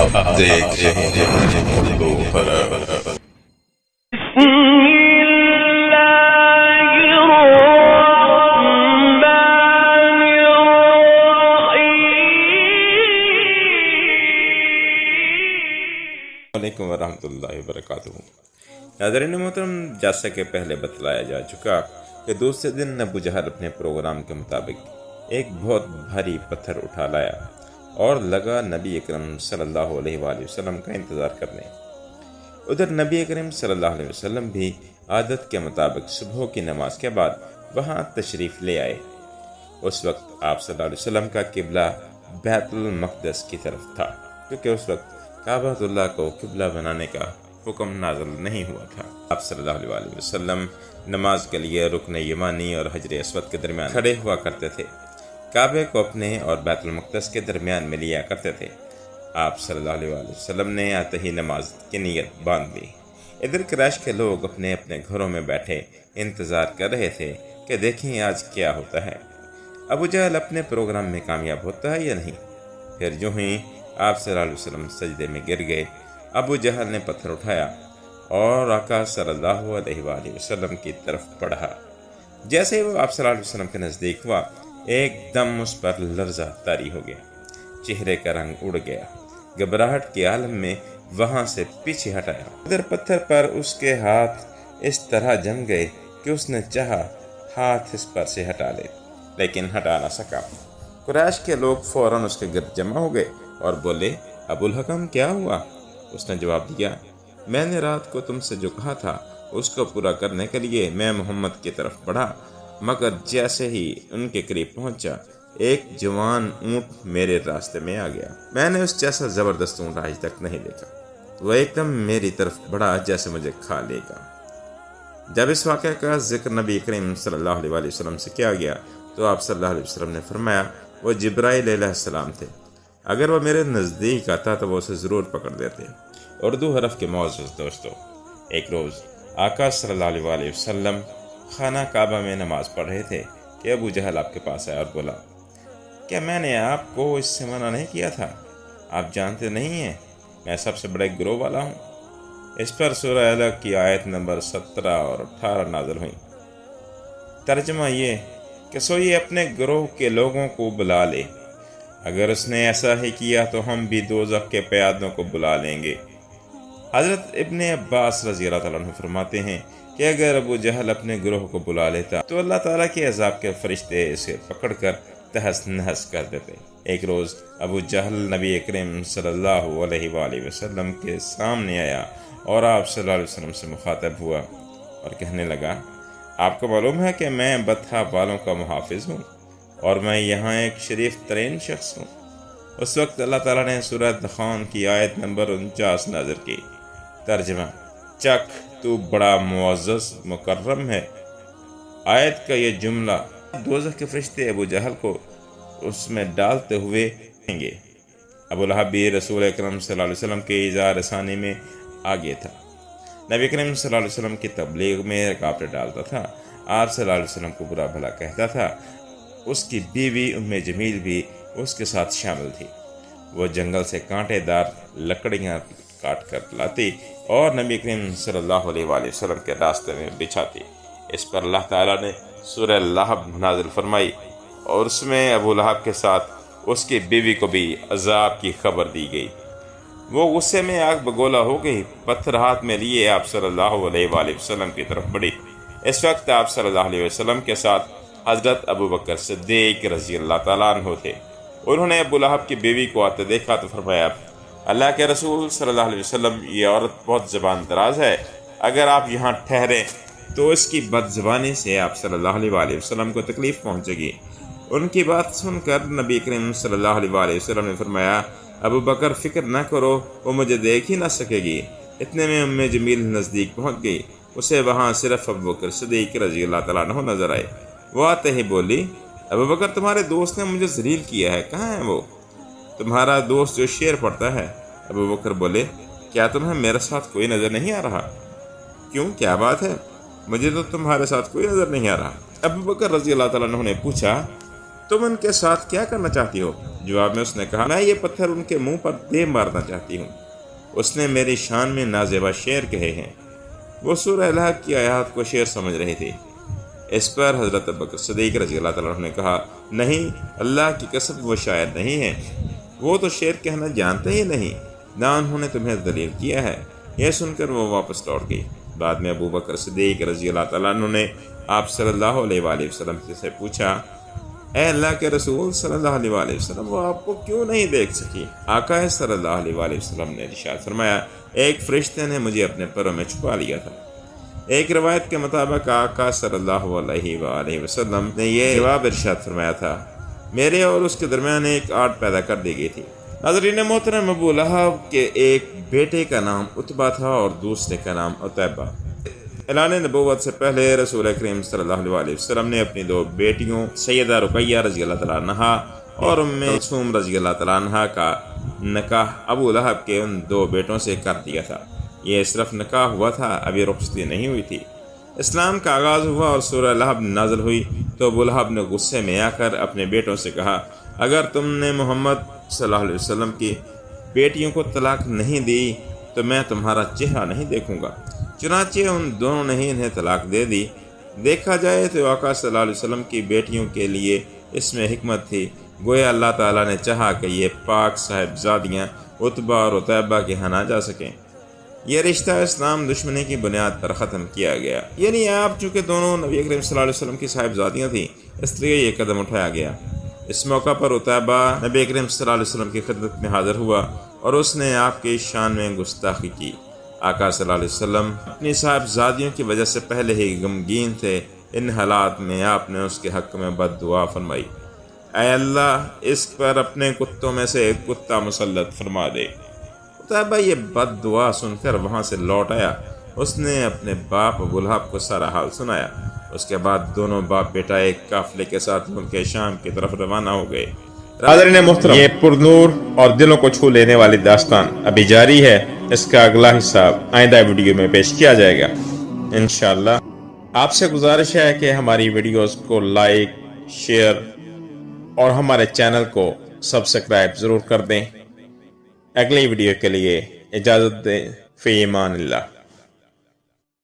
आप देख रहे हैं उर्दू खबर। वालेकुम वरहमतुल्लाहि वबरकातुहू। नाज़रीन मोहतरम, जैसा कि पहले बतलाया जा चुका कि दूसरे दिन अबू जहल अपने प्रोग्राम के मुताबिक एक बहुत भारी पत्थर उठा लाया और लगा नबी अकरम सल्लल्लाहु अलैहि वसल्लम का इंतज़ार करने। उधर नबी अकरम सल्लल्लाहु अलैहि वसल्लम भी आदत के मुताबिक सुबह की नमाज के बाद वहाँ तशरीफ़ ले आए। उस वक्त आप सल्लल्लाहु अलैहि वसल्लम का किबला बैतुल मक़दस की तरफ था, क्योंकि उस वक्त काबतुल्लाह को किबला बनाने का हुक्म नाज़िल नहीं हुआ था। आप सल्लल्लाहु अलैहि वसल्लम नमाज के लिए रुकन यमानी और हजर अस्वद के दरमियान खड़े हुआ करते थे। काबे को अपने और बैतुल मक़दस के दरमियान में लिया करते थे। आप सल्लल्लाहु अलैहि वसल्लम ने आते ही नमाज की नीयत बांध ली। इधर क्रैश के लोग अपने अपने घरों में बैठे इंतज़ार कर रहे थे कि देखें आज क्या होता है, अबू जहल अपने प्रोग्राम में कामयाब होता है या नहीं। फिर जो ही आप सल्लल्लाहु अलैहि वसल्लम सजदे में गिर गए, अबू जहल ने पत्थर उठाया और आका सल्लल्लाहु अलैहि वसल्लम की तरफ बढ़ा। जैसे ही वो आप सल्लल्लाहु अलैहि वसल्लम के नज़दीक हुआ, एकदम उस पर लर्ज़ा तारी हो गया, चेहरे का रंग उड़ गया। घबराहट के आलम में वहाँ से पीछे हटाया। उधर पत्थर पर उसके हाथ इस तरह जम गए कि उसने चाहा हाथ इस पर से हटा ले, लेकिन हटा ना सका। कुरैश के लोग फौरन उसके गिर्द जमा हो गए और बोले, अबुल हकम क्या हुआ? उसने जवाब दिया, मैंने रात को तुमसे जो कहा था उसको पूरा करने के लिए मैं मोहम्मद की तरफ बढ़ा, मगर जैसे ही उनके करीब पहुंचा, एक जवान ऊँट मेरे रास्ते में आ गया। मैंने उस जैसा ज़बरदस्त ऊँट आज तक नहीं देखा। वह एकदम मेरी तरफ बढ़ा जैसे मुझे खा लेगा। जब इस वाक़े का जिक्र नबी करीम सल्लल्लाहु अलैहि वसल्लम से किया गया तो आप सल्लल्लाहु अलैहि वसल्लम ने फरमाया, वो जिब्राइल अलैहिस्सलाम थे। अगर वह मेरे नज़दीक आता तो वो उसे ज़रूर पकड़ देते। उर्दू हरफ के मौजूद दोस्तों, एक रोज़ आका सल्लल्लाहु अलैहि वसल्लम खाना काबा में नमाज पढ़ रहे थे कि अबू जहल आपके पास आया और बोला, क्या मैंने आपको इससे मना नहीं किया था? आप जानते नहीं हैं मैं सबसे बड़े गिरोह वाला हूँ। इस पर सूरह अलग की आयत नंबर 17 और 18 नाज़िल हुई। तर्जुमा ये कि सो ये अपने गिरोह के लोगों को बुला ले, अगर उसने ऐसा ही किया तो हम भी दोज़ख के क़यादों को बुला लेंगे। हज़रत इब्ने अब्बास रज़ी अल्लाह तआला अन्हु फरमाते हैं कि अगर अबू जहल अपने गिरोह को बुला लेता तो अल्लाह ताला के अज़ाब के फरिश्ते इसे पकड़कर तहस नहस कर देते। एक रोज़ अबू जहल नबी अकरम सल्लल्लाहु अलैहि वसल्लम के सामने आया और आप सल्लल्लाहु अलैहि वसल्लम से मुखातब हुआ और कहने लगा, आपको मालूम है कि मैं बतहा वालों का मुहाफ़िज़ हूँ और मैं यहाँ एक शरीफ तरीन शख्स हूँ। उस वक्त अल्लाह ताला ने सूरह दुखान की आयत नंबर 49 नाज़िल की। तर्जुमा, चक तू बड़ा मुअज़्ज़ज़ मुकर्रम है। आयत का ये जुमला दोज़ख के फरिश्ते अबू जहल को उसमें डालते हुए कहेंगे। अबू लहब भी रसूल अकरम सल्लल्लाहु अलैहि वसल्लम के इज़ार रसानी में आगे था। नबी करीम सल्लल्लाहु अलैहि वसल्लम की तबलीग में रुकावटें डालता था। आप सल्लल्लाहु अलैहि वसल्लम को बुरा भला कहता था। उसकी बीवी उम्मे जमील भी उसके साथ शामिल थी। वो जंगल से कांटेदार लकड़ियाँ काट कर लाती और नबी करीम सल्लल्लाहु अलैहि वसल्लम के रास्ते में बिछाती। इस पर अल्लाह ताला ने सूरह लहब नाज़िल फरमाई और उसमें अबू लहब के साथ उसकी बीवी को भी अज़ाब की खबर दी गई। वो गुस्से में आग बगोला हो गई, पत्थर हाथ में लिए आप सल्लल्लाहु अलैहि वसल्लम की तरफ बढ़ी। इस वक्त आप सल्लल्लाहु अलैहि वसल्लम के साथ हज़रत अबू बकर सिद्दीक़ रज़ी अल्लाह ताला अन्हु थे। उन्होंने अबू लहब की बीवी को आते देखा तो फरमाया, अल्लाह के रसूल सल्लल्लाहु अलैहि वसल्लम, ये औरत बहुत ज़बान दराज है, अगर आप यहाँ ठहरे तो इसकी बदज़बानी से आप सल्लल्लाहु अलैहि वसल्लम को तकलीफ़ पहुँचेगी। उनकी बात सुनकर नबी करीम सल्लल्लाहु अलैहि वसल्लम ने फरमाया, अबू बकर फ़िक्र न करो, वो मुझे देख ही ना सकेगी। इतने में उम्मे जमील नज़दीक पहुँच गई। उसे वहाँ सिर्फ अबू बकर सिद्दीक़ रज़ी अल्लाह ताला अन्हु नज़र आए। वो आते ही बोली, अबू बकर तुम्हारे दोस्त ने मुझे ज़लील किया है, कहाँ है वो? तुम्हारा दोस्त जो शेर पढ़ता है। अबू बकर बोले, क्या तुम्हें मेरे साथ कोई नज़र नहीं आ रहा? क्यों, क्या बात है? मुझे तो तुम्हारे साथ कोई नज़र नहीं आ रहा। अबू बकर रज़ी अल्लाह ताला अन्हु ने पूछा, तुम उनके साथ क्या करना चाहती हो? جواب میں اس نے کہا میں یہ پتھر ان کے منہ پر دے مارنا چاہتی ہوں، اس نے میری شان میں نازیبا شعر کہے ہیں۔ وہ سورہ الحق کی آیات کو شعر سمجھ رہی تھی۔ اس پر حضرت ابوبکر صدیق رضی اللہ تعالیٰ عنہ نے کہا نہیں، اللہ کی قسم وہ شاعر نہیں ہے، وہ تو شعر کہنا جانتے ہی نہیں، نہ انہوں نے تمہیں ذلیل کیا ہے۔ یہ سن کر وہ واپس لوٹ گئی۔ بعد میں ابوبکر صدیق رضی اللہ تعالیٰ عنہ نے آپ صلی اللہ علیہ وآلہ وسلم سے پوچھا اے اللہ کے رسول صلی اللہ علیہ وآلہ وسلم، وہ آپ کو کیوں نہیں دیکھ سکی؟ آقا صلی اللہ علیہ وآلہ وسلم نے ارشاد فرمایا ایک فرشتے نے مجھے اپنے پروں میں چھپا لیا تھا۔ ایک روایت کے مطابق آقا صلی اللہ علیہ وآلہ وسلم نے یہ جواب ارشاد فرمایا تھا میرے اور اس کے درمیان ایک آڑ پیدا کر دی گئی تھی۔ ناظرین محترم، ابو لہب کے ایک بیٹے کا نام عتبہ تھا اور دوسرے کا نام عتیبہ۔ اعلان نبوت سے پہلے رسول کریم صلی اللہ علیہ وآلہ وسلم نے اپنی دو بیٹیوں سیدہ رقیہ رضی اللہ تعالیٰ عنہا اور ام کلثوم رضی اللہ تعالیٰ عنہا کا نکاح ابو لہب کے ان دو بیٹوں سے کر دیا تھا۔ یہ صرف نکاح ہوا تھا، ابھی رخصتی نہیں ہوئی تھی۔ اسلام کا آغاز ہوا اور سورہ لہب نازل ہوئی تو ابو لہب نے غصے میں آ کر اپنے بیٹوں سے کہا اگر تم نے محمد صلی اللہ علیہ وسلم کی بیٹیوں کو طلاق نہیں دی تو میں تمہارا چہرہ نہیں دیکھوں گا۔ چنانچہ ان دونوں نے ہی انہیں طلاق دے دی۔ دیکھا جائے تو آقا صلی اللہ علیہ وسلم کی بیٹیوں کے لیے اس میں حکمت تھی، گویا اللہ تعالیٰ نے چاہا کہ یہ پاک صاحبزادیاں عتبہ اور عتیبہ کے ہاں نہ جا سکیں۔ یہ رشتہ اسلام دشمنی کی بنیاد پر ختم کیا گیا، یعنی آپ چونکہ دونوں نبی کریم صلی اللہ علیہ وسلم کی صاحبزادیاں تھیں اس لیے یہ قدم اٹھایا گیا۔ اس موقع پر عتیبہ نبی کریم صلی اللہ علیہ وسلم کی خدمت میں حاضر ہوا اور اس نے آپ کی شان میں گستاخی کی۔ آقا صلی اللہ علیہ وسلم اپنی صاحبزادیوں کی وجہ سے پہلے ہی غمگین تھے۔ ان حالات میں آپ نے اس کے حق میں بد دعا فرمائی، اے اللہ اس پر اپنے کتوں میں سے ایک کتا مسلط فرما دے۔ عتیبہ یہ بد دعا سن کر وہاں سے لوٹ آیا۔ اس نے اپنے باپ ابو لہب کو سارا حال سنایا۔ اس کے بعد دونوں باپ بیٹا ایک قافلے کے ساتھ ملک شام کی طرف روانہ ہو گئے۔ حاضرین محترم، یہ پرنور اور دلوں کو چھو لینے والی داستان ابھی جاری ہے۔ اس کا اگلا حصہ آئندہ ویڈیو میں پیش کیا جائے گا انشاءاللہ۔ آپ سے گزارش ہے کہ ہماری ویڈیوز کو لائک، شیئر اور ہمارے چینل کو سبسکرائب ضرور کر دیں۔ اگلی ویڈیو کے لیے اجازت دیں، فی امان اللہ۔